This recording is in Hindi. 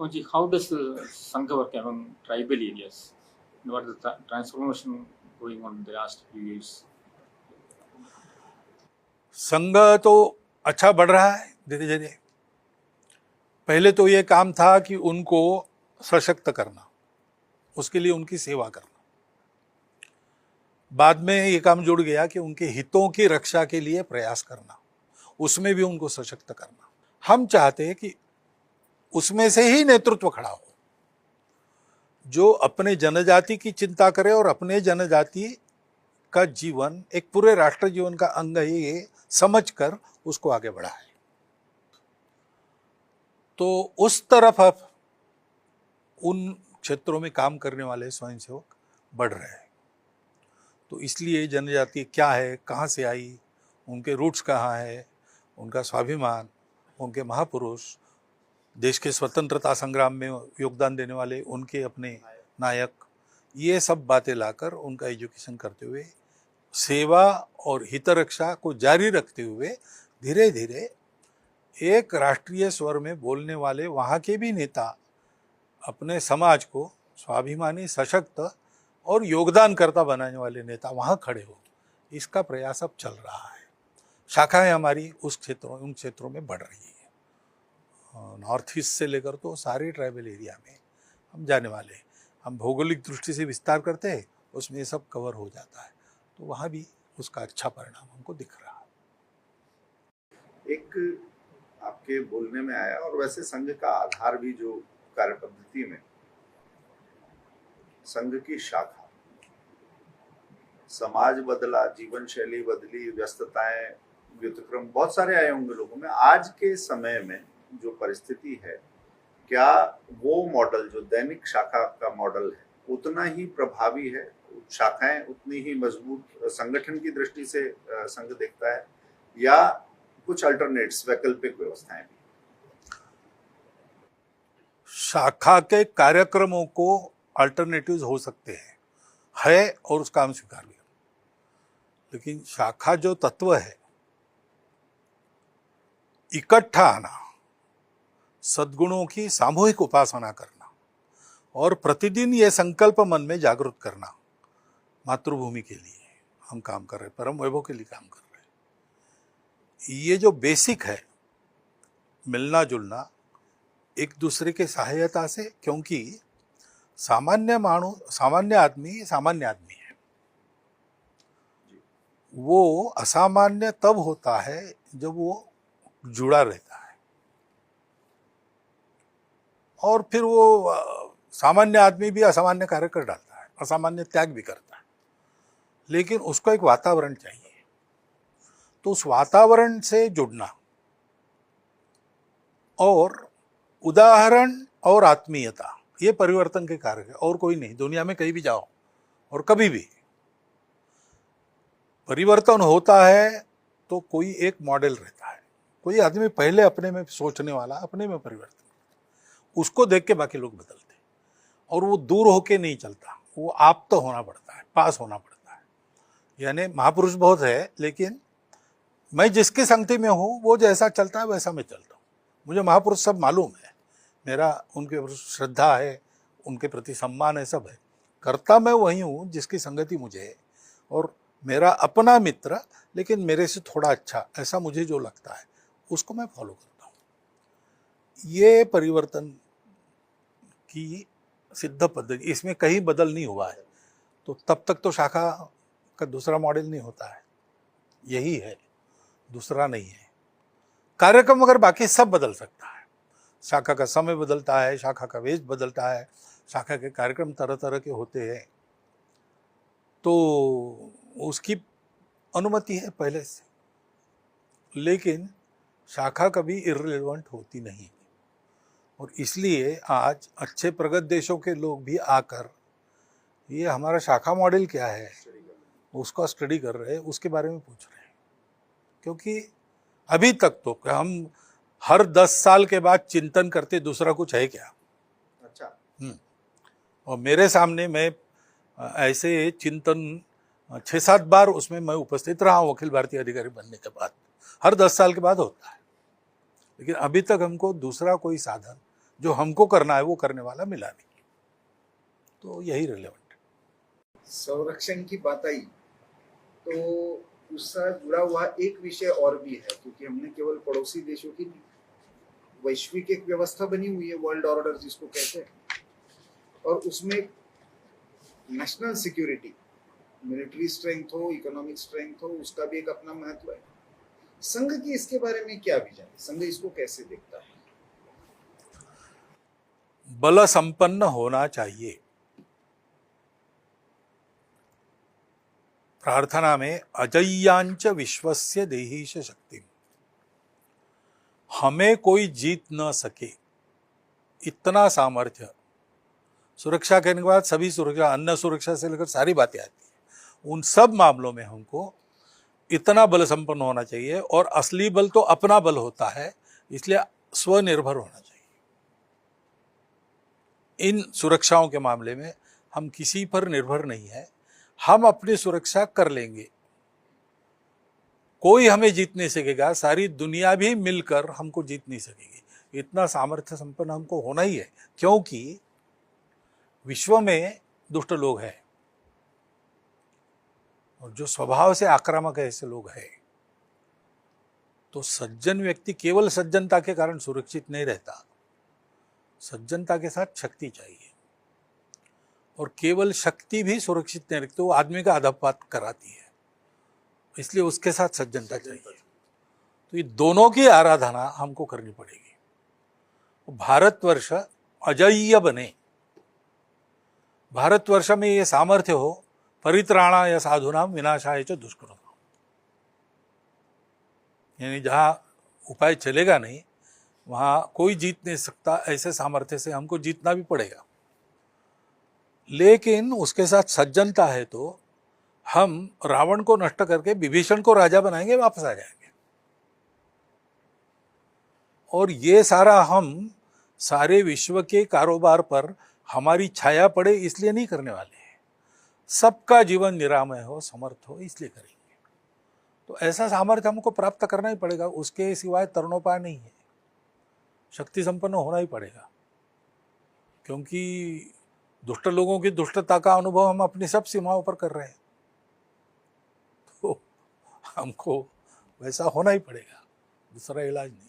Onji, how does the Sangha work among tribal areas? What is the transformation going on in the last few years? संघ तो अच्छा बढ़ रहा है धीरे धीरे। पहले तो ये काम था कि उनको सशक्त करना, उसके लिए उनकी सेवा करना। बाद में ये काम जुड़ गया कि उनके हितों की रक्षा के लिए प्रयास करना, उसमें भी उनको सशक्त करना। हम चाहते हैं कि उसमें से ही नेतृत्व खड़ा हो, जो अपने जनजाति की चिंता करे और अपने जनजाति का जीवन एक पूरे राष्ट्र जीवन का अंग है ये समझकर उसको आगे बढ़ाए। तो उस तरफ अब उन क्षेत्रों में काम करने वाले स्वयंसेवक बढ़ रहे हैं। तो इसलिए जनजाति क्या है, कहाँ से आई, उनके रूट्स कहाँ है, उनका स्वाभिमान, उनके महापुरुष, देश के स्वतंत्रता संग्राम में योगदान देने वाले उनके अपने नायक, ये सब बातें लाकर उनका एजुकेशन करते हुए सेवा और हितरक्षा को जारी रखते हुए धीरे धीरे एक राष्ट्रीय स्वर में बोलने वाले वहाँ के भी नेता अपने समाज को स्वाभिमानी, सशक्त और योगदानकर्ता बनाने वाले नेता वहाँ खड़े हो, इसका प्रयास अब चल रहा है। शाखाएं हमारी उन क्षेत्रों में बढ़ रही है। नॉर्थ ईस्ट से लेकर तो सारे ट्राइबल एरिया में हम जाने वाले हैं। हम भौगोलिक दृष्टि से विस्तार करते हैं, उसमें ये सब कवर हो जाता है, तो वहाँ भी उसका अच्छा परिणाम हमको दिख रहा है। एक आपके बोलने में आया, और वैसे संघ का आधार भी जो कार्य पद्धति में संघ की शाखा, समाज बदला, जीवन शैली बदली, व्यस्तताएं, व्युतक्रम बहुत सारे आए होंगे लोगों में। आज के समय में जो परिस्थिति है, क्या वो मॉडल जो दैनिक शाखा का मॉडल है उतना ही प्रभावी है? शाखाएं उतनी ही मजबूत संगठन की दृष्टि से संघ देखता है, या कुछ अल्टरनेट्स, वैकल्पिक व्यवस्थाएं भी? शाखा के कार्यक्रमों को अल्टरनेटिव्स हो सकते हैं, है और उसका हम स्वीकार भी, लेकिन शाखा जो तत्व है, इकट्ठा आना, सद्गुणों की सामूहिक उपासना करना और प्रतिदिन ये संकल्प मन में जागृत करना, मातृभूमि के लिए हम काम कर रहे हैं, परम वैभव के लिए काम कर रहे हैं। ये जो बेसिक है, मिलना जुलना, एक दूसरे के सहायता से, क्योंकि सामान्य आदमी है, वो असामान्य तब होता है जब वो जुड़ा रहता है, और फिर वो सामान्य आदमी भी असामान्य कार्य कर डालता है, असामान्य त्याग भी करता है, लेकिन उसको एक वातावरण चाहिए। तो उस वातावरण से जुड़ना और उदाहरण और आत्मीयता, ये परिवर्तन के कारक है, और कोई नहीं। दुनिया में कहीं भी जाओ और कभी भी परिवर्तन होता है तो कोई एक मॉडल रहता है, कोई आदमी पहले अपने में सोचने वाला, अपने में परिवर्तन, उसको देख के बाकी लोग बदलते, और वो दूर होके नहीं चलता, वो आप तो होना पड़ता है, पास होना पड़ता है। यानी महापुरुष बहुत है, लेकिन मैं जिसकी संगति में हूँ वो जैसा चलता है वैसा मैं चलता हूँ। मुझे महापुरुष सब मालूम है, मेरा उनके प्रति श्रद्धा है, उनके प्रति सम्मान है, सब है। करता मैं वही हूँ जिसकी संगति मुझे है, और मेरा अपना मित्र लेकिन मेरे से थोड़ा अच्छा, ऐसा मुझे जो लगता है उसको मैं फॉलो करता हूँ। ये परिवर्तन की सिद्ध पद्धति, इसमें कहीं बदल नहीं हुआ है, तो तब तक तो शाखा का दूसरा मॉडल नहीं होता है, यही है, दूसरा नहीं है। कार्यक्रम अगर बाकी सब बदल सकता है, शाखा का समय बदलता है, शाखा का वेश बदलता है, शाखा के कार्यक्रम तरह तरह के होते हैं, तो उसकी अनुमति है पहले से, लेकिन शाखा कभी इर्रिलेवेंट होती नहीं। और इसलिए आज अच्छे प्रगत देशों के लोग भी आकर ये हमारा शाखा मॉडल क्या है उसका स्टडी कर रहे हैं, उसके बारे में पूछ रहे हैं। क्योंकि अभी तक तो हम हर 10 साल के बाद चिंतन करते, दूसरा कुछ है क्या? अच्छा। और मेरे सामने मैं ऐसे चिंतन 6-7 बार उसमें मैं उपस्थित रहा हूँ अखिल भारतीय अधिकारी बनने के बाद, हर 10 साल के बाद होता है। लेकिन अभी तक हमको दूसरा कोई साधन जो हमको करना है वो करने वाला मिला नहीं। तो यही रिलेवेंट है। संरक्षण की बात आई तो उससे जुड़ा हुआ एक विषय और भी है, क्योंकि हमने केवल पड़ोसी देशों की वैश्विक एक व्यवस्था बनी हुई है, वर्ल्ड ऑर्डर जिसको कहते हैं, और उसमें नेशनल सिक्योरिटी, मिलिट्री स्ट्रेंथ हो, इकोनॉमिक स्ट्रेंथ हो, उसका भी एक अपना महत्व है। संघ की इसके बारे में क्या विजन है? संघ इसको कैसे देखता है? बल संपन्न होना चाहिए। प्रार्थना में अजय्यांच विश्वस्य देहीश शक्ति, हमें कोई जीत न सके इतना सामर्थ्य। सुरक्षा कहने के बाद सभी सुरक्षा, अन्न सुरक्षा से लेकर सारी बातें आती हैं। उन सब मामलों में हमको इतना बल संपन्न होना चाहिए, और असली बल तो अपना बल होता है, इसलिए स्वनिर्भर होना चाहिए। इन सुरक्षाओं के मामले में हम किसी पर निर्भर नहीं है, हम अपनी सुरक्षा कर लेंगे। कोई हमें जीत नहीं सकेगा, सारी दुनिया भी मिलकर हमको जीत नहीं सकेगी। इतना सामर्थ्य संपन्न हमको होना ही है, क्योंकि विश्व में दुष्ट लोग हैं और जो स्वभाव से आक्रामक है ऐसे लोग हैं। तो सज्जन व्यक्ति केवल सज्जनता के कारण सुरक्षित नहीं रहता, सज्जनता के साथ शक्ति चाहिए, और केवल शक्ति भी सुरक्षित नहीं रखती, वो आदमी का अधःपात कराती है, इसलिए उसके साथ सज्जनता चाहिए। तो ये दोनों की आराधना हमको करनी पड़ेगी। भारतवर्ष अजय्य बने, भारतवर्ष में ये सामर्थ्य हो, परित्राणाय साधूनाम विनाशाय च दुष्कृताम, यानी जहाँ उपाय चलेगा नहीं वहाँ कोई जीत नहीं सकता, ऐसे सामर्थ्य से हमको जीतना भी पड़ेगा। लेकिन उसके साथ सज्जनता है तो हम रावण को नष्ट करके विभीषण को राजा बनाएंगे, वापस आ जाएंगे। और ये सारा हम सारे विश्व के कारोबार पर हमारी छाया पड़े इसलिए नहीं करने वाले हैं, सबका जीवन निरामय हो, समर्थ हो, इसलिए करेंगे। तो ऐसा सामर्थ्य हमको प्राप्त करना ही पड़ेगा, उसके सिवाय तरणोपाय नहीं है। शक्ति संपन्न होना ही पड़ेगा, क्योंकि दुष्ट लोगों की दुष्टता का अनुभव हम अपनी सब सीमाओं पर कर रहे हैं, तो हमको वैसा होना ही पड़ेगा, दूसरा इलाज नहीं।